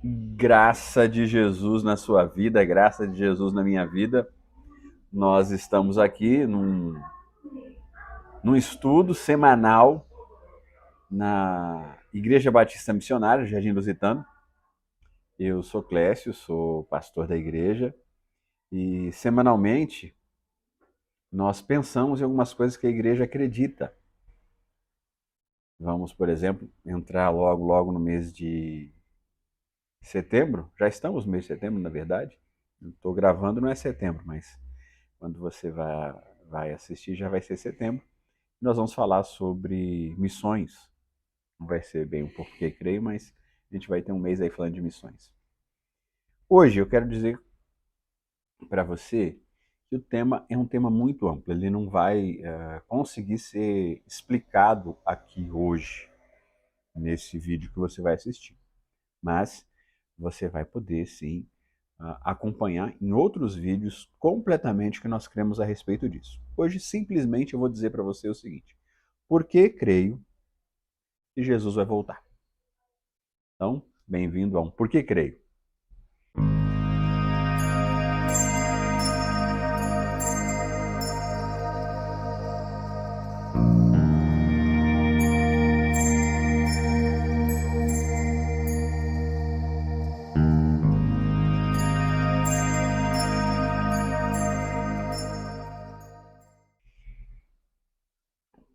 Graça de Jesus na sua vida, graça de Jesus na minha vida. Nós estamos aqui num estudo semanal na Igreja Batista Missionária, Jardim Lusitano. Eu sou Clécio, sou pastor da igreja e semanalmente nós pensamos em algumas coisas que a igreja acredita. Vamos, por exemplo, entrar logo no mês de setembro. Já estamos no mês de setembro, na verdade. Estou gravando, não é setembro, mas quando você vai assistir já vai ser setembro. Nós vamos falar sobre missões. Não vai ser bem o porquê creio, mas a gente vai ter um mês aí falando de missões. Hoje eu quero dizer para você que o tema é um tema muito amplo. Ele não vai conseguir ser explicado aqui hoje, nesse vídeo que você vai assistir. Mas você vai poder sim acompanhar em outros vídeos completamente que nós cremos a respeito disso. Hoje, simplesmente, eu vou dizer para você o seguinte: por que creio que Jesus vai voltar? Então, bem-vindo a um Por que Creio.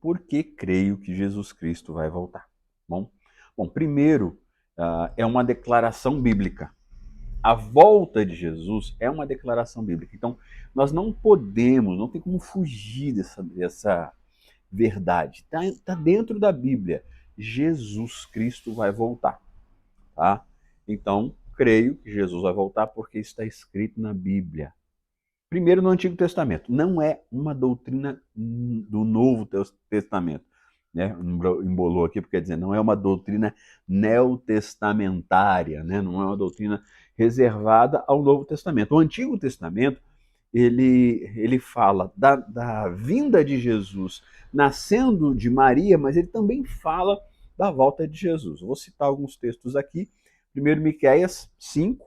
Por que creio que Jesus Cristo vai voltar? Bom, primeiro, é uma declaração bíblica. A volta de Jesus é uma declaração bíblica. Então, nós não podemos, não tem como fugir dessa verdade. Tá dentro da Bíblia. Jesus Cristo vai voltar, tá? Então, creio que Jesus vai voltar porque está escrito na Bíblia. Primeiro, no Antigo Testamento. Não é uma doutrina do Novo Testamento. Né? Embolou aqui porque quer dizer, não é uma doutrina neotestamentária, né? Não é uma doutrina reservada ao Novo Testamento. O Antigo Testamento, ele fala da vinda de Jesus nascendo de Maria, mas ele também fala da volta de Jesus. Eu vou citar alguns textos aqui. Primeiro, Miqueias 5,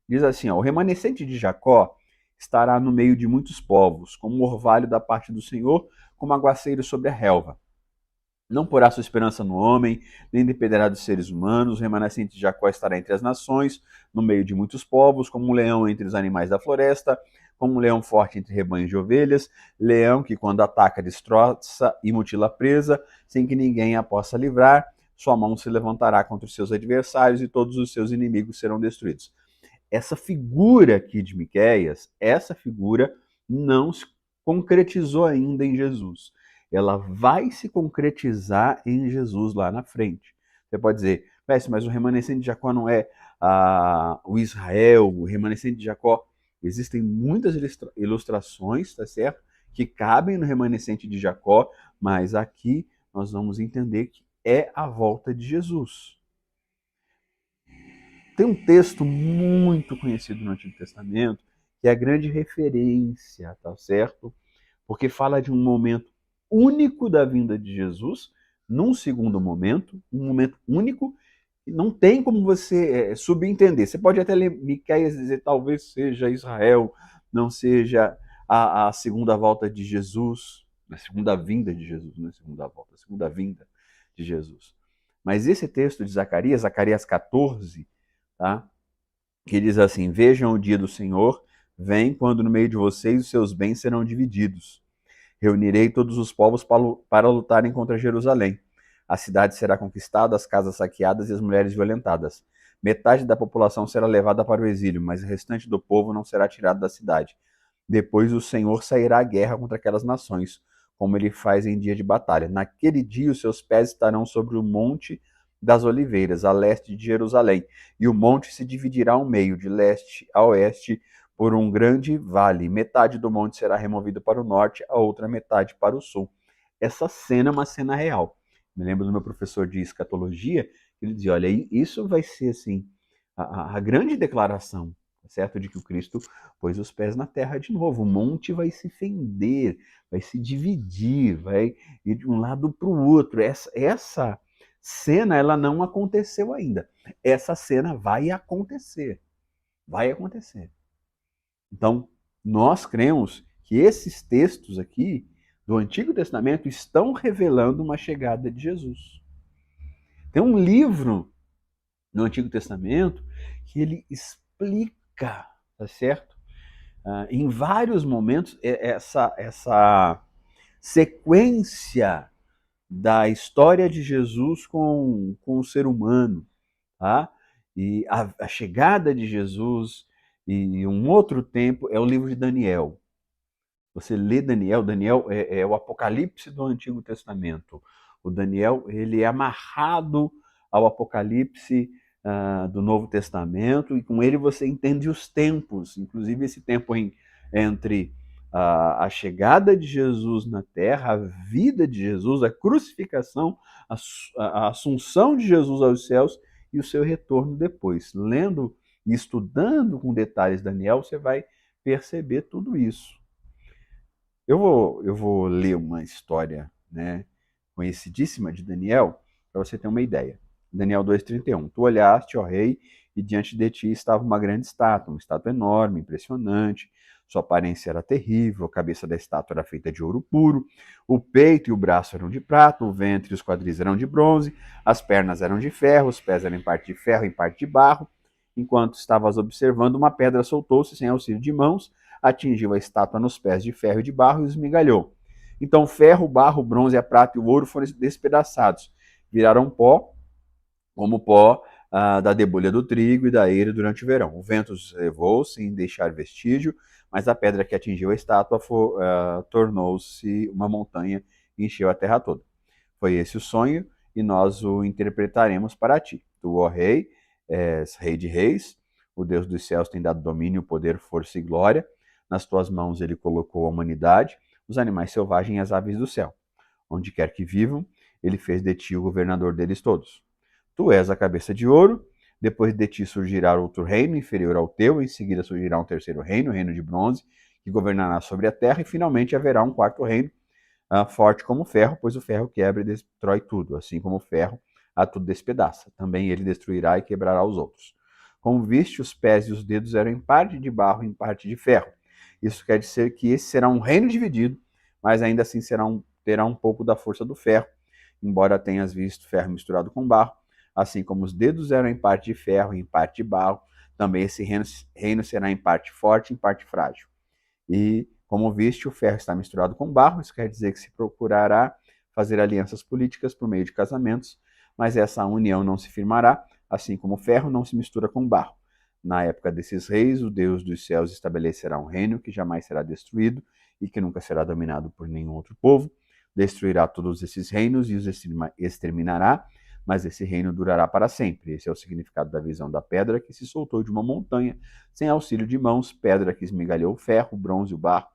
diz assim: ó, o remanescente de Jacó estará no meio de muitos povos, como orvalho da parte do Senhor, como aguaceiro sobre a relva. Não porá sua esperança no homem, nem dependerá dos seres humanos. O remanescente de Jacó estará entre as nações, no meio de muitos povos, como um leão entre os animais da floresta, como um leão forte entre rebanhos de ovelhas, leão que quando ataca destroça e mutila a presa, sem que ninguém a possa livrar. Sua mão se levantará contra os seus adversários e todos os seus inimigos serão destruídos. Essa figura aqui de Miqueias, essa figura não se concretizou ainda em Jesus. Ela vai se concretizar em Jesus lá na frente. Você pode dizer, mas o remanescente de Jacó não é o Israel, o remanescente de Jacó. Existem muitas ilustrações, tá certo? Que cabem no remanescente de Jacó, mas aqui nós vamos entender que é a volta de Jesus. Tem um texto muito conhecido no Antigo Testamento, que é a grande referência, tá certo? Porque fala de um momento único da vinda de Jesus, num segundo momento, um momento único, e não tem como você subentender. Você pode até ler Miqueias e dizer talvez seja Israel, não seja a segunda volta de Jesus, a segunda vinda de Jesus, não é a segunda volta, a segunda vinda de Jesus. Mas esse texto de Zacarias, Zacarias 14, tá? Que diz assim: vejam o dia do Senhor, vem quando no meio de vocês os seus bens serão divididos. Reunirei todos os povos para lutarem contra Jerusalém. A cidade será conquistada, as casas saqueadas e as mulheres violentadas. Metade da população será levada para o exílio, mas o restante do povo não será tirado da cidade. Depois o Senhor sairá à guerra contra aquelas nações, como ele faz em dia de batalha. Naquele dia os seus pés estarão sobre o monte das oliveiras, a leste de Jerusalém, e o monte se dividirá ao meio, de leste a oeste, por um grande vale. Metade do monte será removido para o norte, a outra metade para o sul. Essa cena é uma cena real. Me lembro do meu professor de escatologia, ele dizia, olha, isso vai ser assim a grande declaração, certo, de que o Cristo pôs os pés na terra de novo. O monte vai se fender, vai se dividir, vai ir de um lado para o outro. Essa cena ela não aconteceu ainda. Essa cena vai acontecer. Vai acontecer. Então, nós cremos que esses textos aqui do Antigo Testamento estão revelando uma chegada de Jesus. Tem um livro no Antigo Testamento que ele explica, tá certo? Em vários momentos, essa sequência da história de Jesus com o ser humano, tá? E a chegada de Jesus e um outro tempo é o livro de Daniel. Você lê Daniel, Daniel é o Apocalipse do Antigo Testamento. O Daniel ele é amarrado ao Apocalipse do Novo Testamento, e com ele você entende os tempos, inclusive esse tempo entre a chegada de Jesus na Terra, a vida de Jesus, a crucificação, a assunção de Jesus aos céus e o seu retorno depois. Lendo e estudando com detalhes Daniel, você vai perceber tudo isso. Eu vou ler uma história, né, conhecidíssima de Daniel, para você ter uma ideia. Daniel 2,31. Tu olhaste, ó rei, e diante de ti estava uma grande estátua, uma estátua enorme, impressionante. Sua aparência era terrível, a cabeça da estátua era feita de ouro puro, o peito e o braço eram de prata, o ventre e os quadris eram de bronze, as pernas eram de ferro, os pés eram em parte de ferro e em parte de barro. Enquanto estavas observando, uma pedra soltou-se sem auxílio de mãos, atingiu a estátua nos pés de ferro e de barro e os esmigalhou. Então o ferro, o barro, o bronze, a prata e o ouro foram despedaçados. Viraram pó, como pó da debulha do trigo e da eira durante o verão. O vento os levou sem deixar vestígio, mas a pedra que atingiu a estátua tornou-se uma montanha e encheu a terra toda. Foi esse o sonho, e nós o interpretaremos para ti. Tu, ó rei, és rei de reis, o Deus dos céus tem dado domínio, poder, força e glória. Nas tuas mãos ele colocou a humanidade, os animais selvagens e as aves do céu. Onde quer que vivam, ele fez de ti o governador deles todos. Tu és a cabeça de ouro, depois de ti surgirá outro reino inferior ao teu, em seguida surgirá um terceiro reino, o reino de bronze, que governará sobre a terra, e finalmente haverá um quarto reino, forte como o ferro, pois o ferro quebra e destrói tudo, assim como o ferro a tudo despedaça. Também ele destruirá e quebrará os outros. Como viste, os pés e os dedos eram em parte de barro e em parte de ferro. Isso quer dizer que esse será um reino dividido, mas ainda assim terá um pouco da força do ferro, embora tenhas visto ferro misturado com barro. Assim como os dedos eram em parte de ferro e em parte de barro, também esse reino será em parte forte e em parte frágil. E, como viste, o ferro está misturado com barro, isso quer dizer que se procurará fazer alianças políticas por meio de casamentos, mas essa união não se firmará, assim como o ferro não se mistura com barro. Na época desses reis, o Deus dos céus estabelecerá um reino que jamais será destruído e que nunca será dominado por nenhum outro povo. Destruirá todos esses reinos e os exterminará, mas esse reino durará para sempre. Esse é o significado da visão da pedra que se soltou de uma montanha, sem auxílio de mãos, pedra que esmigalhou o ferro, o bronze, o barro,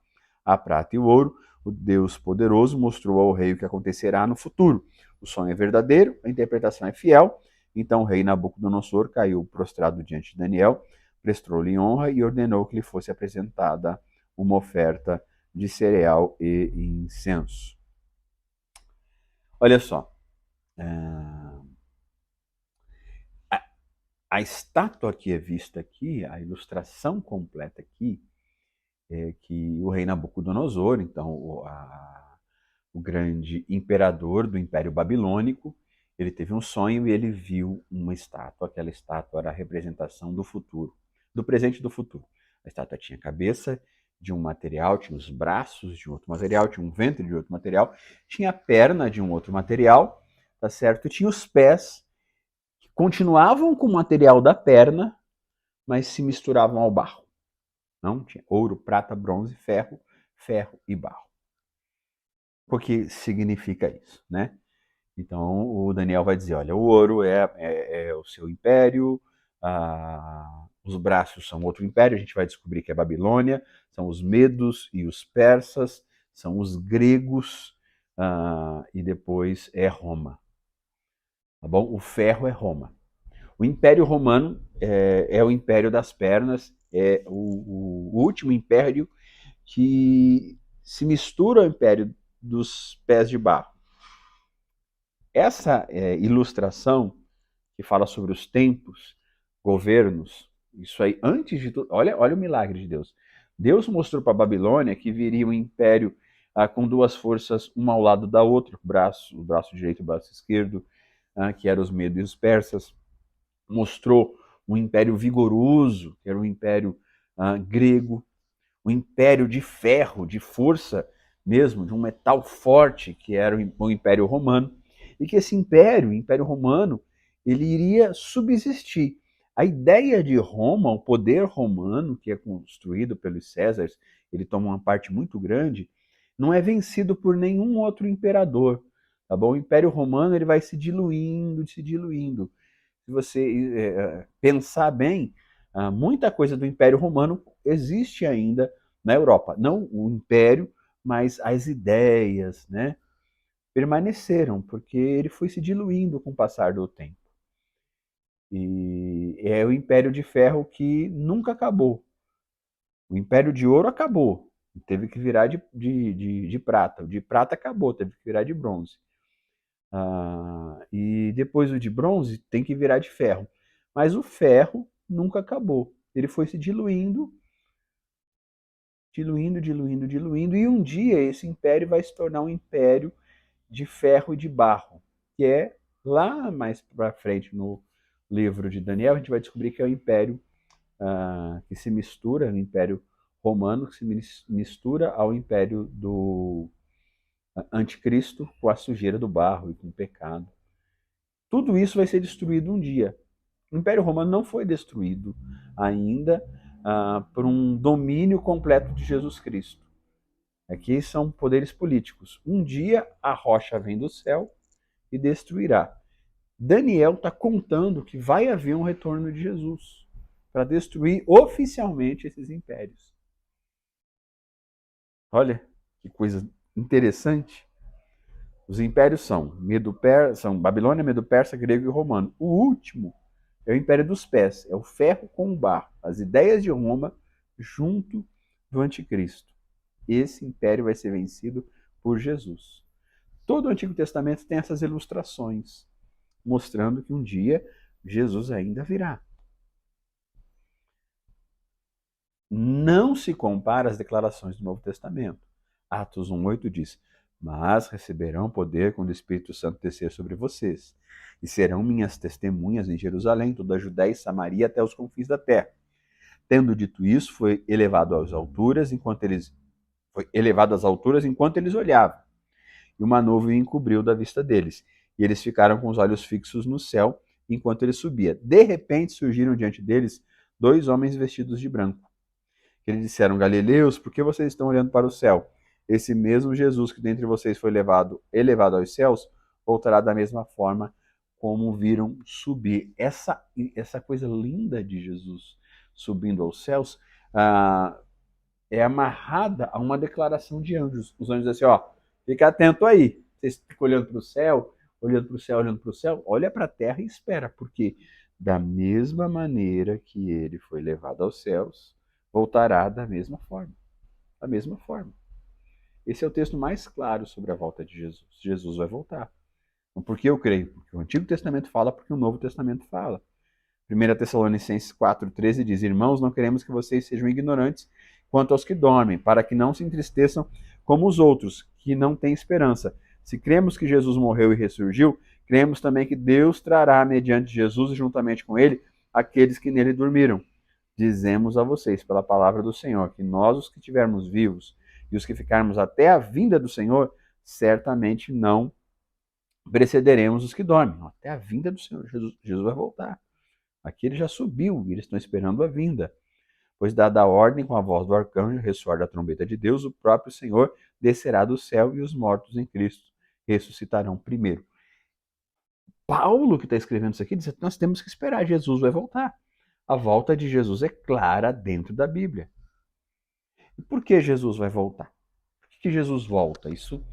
a prata e o ouro. O Deus poderoso mostrou ao rei o que acontecerá no futuro. O sonho é verdadeiro, a interpretação é fiel. Então o rei Nabucodonosor caiu prostrado diante de Daniel, prestou-lhe honra e ordenou que lhe fosse apresentada uma oferta de cereal e incenso. Olha só, a estátua que é vista aqui, a ilustração completa aqui, é que o rei Nabucodonosor, então o grande imperador do Império Babilônico, ele teve um sonho e ele viu uma estátua. Aquela estátua era a representação do futuro, do presente e do futuro. A estátua tinha a cabeça de um material, tinha os braços de um outro material, tinha um ventre de outro material, tinha a perna de um outro material, tá certo? E tinha os pés que continuavam com o material da perna, mas se misturavam ao barro. Não tinha ouro, prata, bronze, ferro, ferro e barro. O que significa isso, né? Então o Daniel vai dizer, olha, o ouro é o seu império, os braços são outro império, a gente vai descobrir que é Babilônia, são os medos e os persas, são os gregos, e depois é Roma. Tá bom? O ferro é Roma. O Império Romano é o império das pernas, é o último império que se mistura ao império dos pés de barro. Essa ilustração que fala sobre os tempos, governos, isso aí, antes de tudo, olha o milagre de Deus. Deus mostrou para a Babilônia que viria um império com duas forças, uma ao lado da outra, o braço direito e o braço esquerdo, que eram os medos e os persas. Mostrou um império vigoroso, que era o império grego, um império de ferro, de força mesmo, de um metal forte, que era o Império Romano, e que esse império, o Império Romano, ele iria subsistir. A ideia de Roma, o poder romano, que é construído pelos Césares, ele toma uma parte muito grande, não é vencido por nenhum outro imperador. Tá bom? O Império Romano ele vai se diluindo, se diluindo. Se você pensar bem, muita coisa do Império Romano existe ainda na Europa. Não o Império, mas as ideias, né, permaneceram, porque ele foi se diluindo com o passar do tempo. E é o Império de Ferro que nunca acabou. O Império de Ouro acabou, teve que virar de prata. O de prata acabou, teve que virar de bronze. E depois o de bronze tem que virar de ferro. Mas o ferro nunca acabou. Ele foi se diluindo, diluindo, diluindo, diluindo, e um dia esse império vai se tornar um império de ferro e de barro, que é lá mais para frente no livro de Daniel, a gente vai descobrir que é o império que se mistura, o império romano, que se mistura ao império do anticristo com a sujeira do barro e com o pecado. Tudo isso vai ser destruído um dia. O Império Romano não foi destruído ainda por um domínio completo de Jesus Cristo. Aqui são poderes políticos. Um dia a rocha vem do céu e destruirá. Daniel está contando que vai haver um retorno de Jesus para destruir oficialmente esses impérios. Olha que coisa interessante. Os impérios são Babilônia, Medo-Persa, grego e romano. O último é o império dos pés, é o ferro com o barro, as ideias de Roma junto do anticristo. Esse império vai ser vencido por Jesus. Todo o Antigo Testamento tem essas ilustrações, mostrando que um dia Jesus ainda virá. Não se compara às declarações do Novo Testamento. Atos 1,8 diz: mas receberão poder quando o Espírito Santo descer sobre vocês, e serão minhas testemunhas em Jerusalém, toda a Judéia e Samaria até os confins da terra. Tendo dito isso, foi elevado às alturas enquanto eles olhavam, e uma nuvem encobriu da vista deles, e eles ficaram com os olhos fixos no céu enquanto ele subia. De repente surgiram diante deles 2 homens vestidos de branco. Eles disseram: Galileus, por que vocês estão olhando para o céu? Esse mesmo Jesus que dentre vocês foi elevado aos céus, voltará da mesma forma como viram subir. Essa coisa linda de Jesus subindo aos céus é amarrada a uma declaração de anjos. Os anjos dizem assim: ó, fica atento aí. Vocês ficam olhando para o céu, olhando para o céu, olhando para o céu, olha para a terra e espera, porque da mesma maneira que ele foi levado aos céus, voltará da mesma forma. Da mesma forma. Esse é o texto mais claro sobre a volta de Jesus. Jesus vai voltar. Então, por que eu creio? Porque o Antigo Testamento fala, porque o Novo Testamento fala. 1 Tessalonicenses 4,13 diz: Irmãos, não queremos que vocês sejam ignorantes quanto aos que dormem, para que não se entristeçam como os outros, que não têm esperança. Se cremos que Jesus morreu e ressurgiu, cremos também que Deus trará, mediante Jesus e juntamente com ele, aqueles que nele dormiram. Dizemos a vocês, pela palavra do Senhor, que nós, os que estivermos vivos e os que ficarmos até a vinda do Senhor, certamente não precederemos os que dormem. Até a vinda do Senhor. Jesus vai voltar. Aqui ele já subiu e eles estão esperando a vinda. Pois, dada a ordem com a voz do arcanjo, ressoar da trombeta de Deus, o próprio Senhor descerá do céu e os mortos em Cristo ressuscitarão primeiro. Paulo, que está escrevendo isso aqui, diz que nós temos que esperar, Jesus vai voltar. A volta de Jesus é clara dentro da Bíblia. E por que Jesus vai voltar? Por que Jesus volta? Isso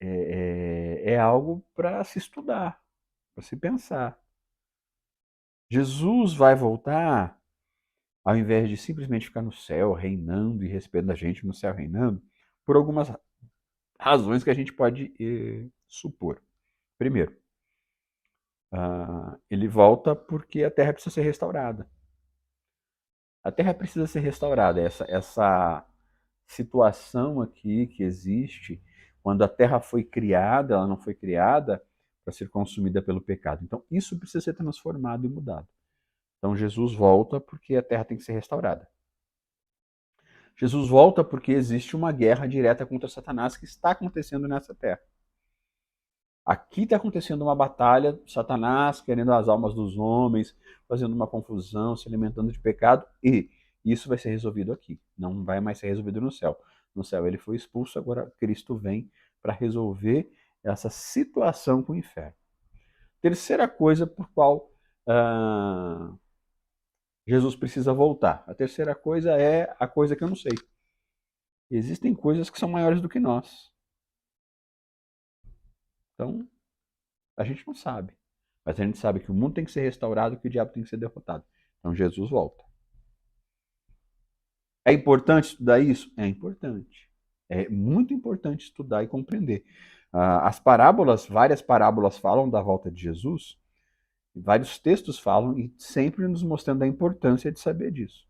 é algo para se estudar, para se pensar. Jesus vai voltar, ao invés de simplesmente ficar no céu reinando e recebendo a gente no céu reinando, por algumas razões que a gente pode supor. Primeiro, ele volta porque a terra precisa ser restaurada. A terra precisa ser restaurada. Essa situação aqui que existe, quando a terra foi criada, ela não foi criada para ser consumida pelo pecado. Então, isso precisa ser transformado e mudado. Então, Jesus volta porque a terra tem que ser restaurada. Jesus volta porque existe uma guerra direta contra Satanás que está acontecendo nessa terra. Aqui está acontecendo uma batalha, Satanás querendo as almas dos homens, fazendo uma confusão, se alimentando de pecado, e isso vai ser resolvido aqui. Não vai mais ser resolvido no céu. No céu ele foi expulso, agora Cristo vem para resolver essa situação com o inferno. Terceira coisa por qual Jesus precisa voltar. A terceira coisa é a coisa que eu não sei. Existem coisas que são maiores do que nós. Então, a gente não sabe. Mas a gente sabe que o mundo tem que ser restaurado e que o diabo tem que ser derrotado. Então Jesus volta. É importante estudar isso? É importante. É muito importante estudar e compreender. As parábolas, várias parábolas falam da volta de Jesus, vários textos falam e sempre nos mostrando a importância de saber disso.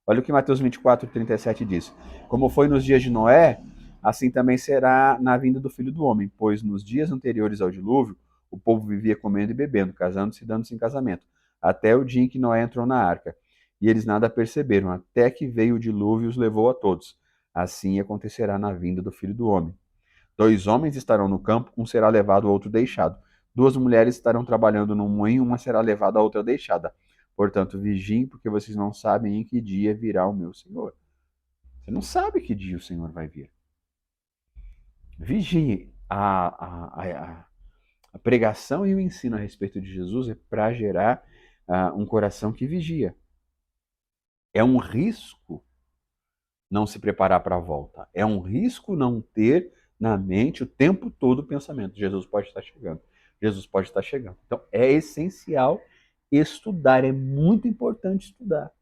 Olha o que Mateus 24:37 diz. Como foi nos dias de Noé, assim também será na vinda do Filho do Homem, pois nos dias anteriores ao dilúvio, o povo vivia comendo e bebendo, casando-se e dando-se em casamento, até o dia em que Noé entrou na arca. E eles nada perceberam, até que veio o dilúvio e os levou a todos. Assim acontecerá na vinda do Filho do Homem. 2 homens estarão no campo, um será levado, o outro deixado. 2 mulheres estarão trabalhando no moinho, uma será levada, a outra deixada. Portanto, vigiem, porque vocês não sabem em que dia virá o meu Senhor. Você não sabe que dia o Senhor vai vir. Vigie. A pregação e o ensino a respeito de Jesus é para gerar um coração que vigia. É um risco não se preparar para a volta. É um risco não ter na mente o tempo todo o pensamento. Jesus pode estar chegando. Jesus pode estar chegando. Então, é essencial estudar. É muito importante estudar.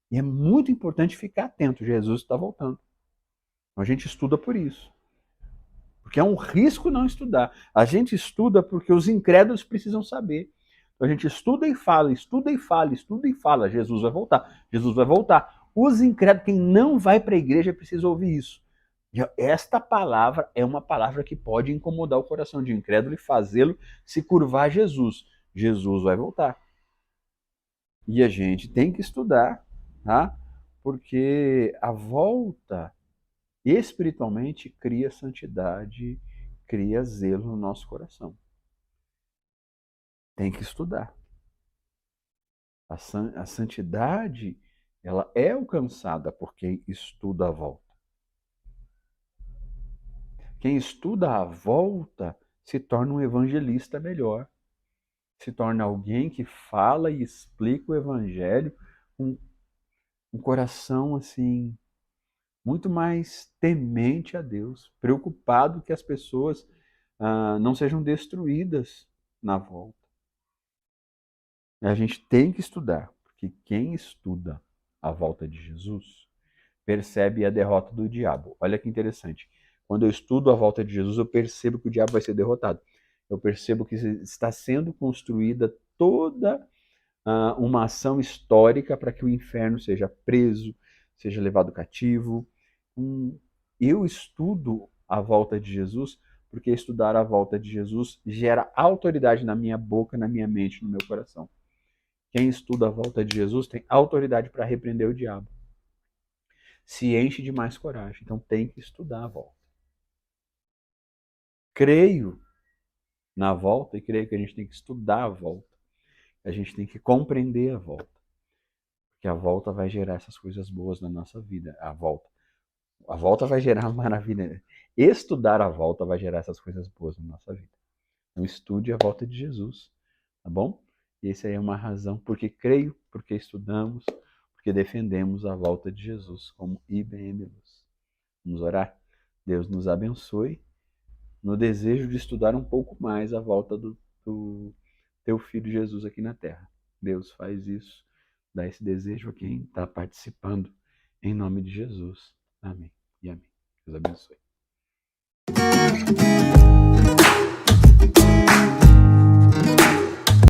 E é muito importante ficar atento. Jesus está voltando. Então, a gente estuda por isso. Porque é um risco não estudar. A gente estuda porque os incrédulos precisam saber. Então, a gente estuda e fala, estuda e fala, estuda e fala. Jesus vai voltar. Jesus vai voltar. Os incrédulos, quem não vai para a igreja, precisa ouvir isso. E esta palavra é uma palavra que pode incomodar o coração de incrédulo e fazê-lo se curvar a Jesus. Jesus vai voltar. E a gente tem que estudar, tá? Porque a volta espiritualmente cria santidade, cria zelo no nosso coração. Tem que estudar. A santidade, ela é alcançada por quem estuda a volta. Quem estuda a volta se torna um evangelista melhor. Se torna alguém que fala e explica o evangelho com um coração assim muito mais temente a Deus, preocupado que as pessoas não sejam destruídas na volta. A gente tem que estudar, porque quem estuda a volta de Jesus percebe a derrota do diabo. Olha que interessante. Quando eu estudo a volta de Jesus, eu percebo que o diabo vai ser derrotado. Eu percebo que está sendo construída toda uma ação histórica para que o inferno seja preso, seja levado cativo. Eu estudo a volta de Jesus porque estudar a volta de Jesus gera autoridade na minha boca, na minha mente, no meu coração. Quem estuda a volta de Jesus tem autoridade para repreender o diabo. Se enche de mais coragem. Então tem que estudar a volta. Creio na volta e creio que a gente tem que estudar a volta. A gente tem que compreender a volta. Porque a volta vai gerar essas coisas boas na nossa vida. A volta vai gerar maravilha. Estudar a volta vai gerar essas coisas boas na nossa vida. Então estude a volta de Jesus, tá bom? E essa aí é uma razão porque creio, porque estudamos, porque defendemos a volta de Jesus como IBM Luz. Vamos orar? Deus nos abençoe no desejo de estudar um pouco mais a volta do teu Filho Jesus aqui na Terra. Deus faz isso, dá esse desejo a quem está participando, em nome de Jesus. Amém e amém. Deus abençoe.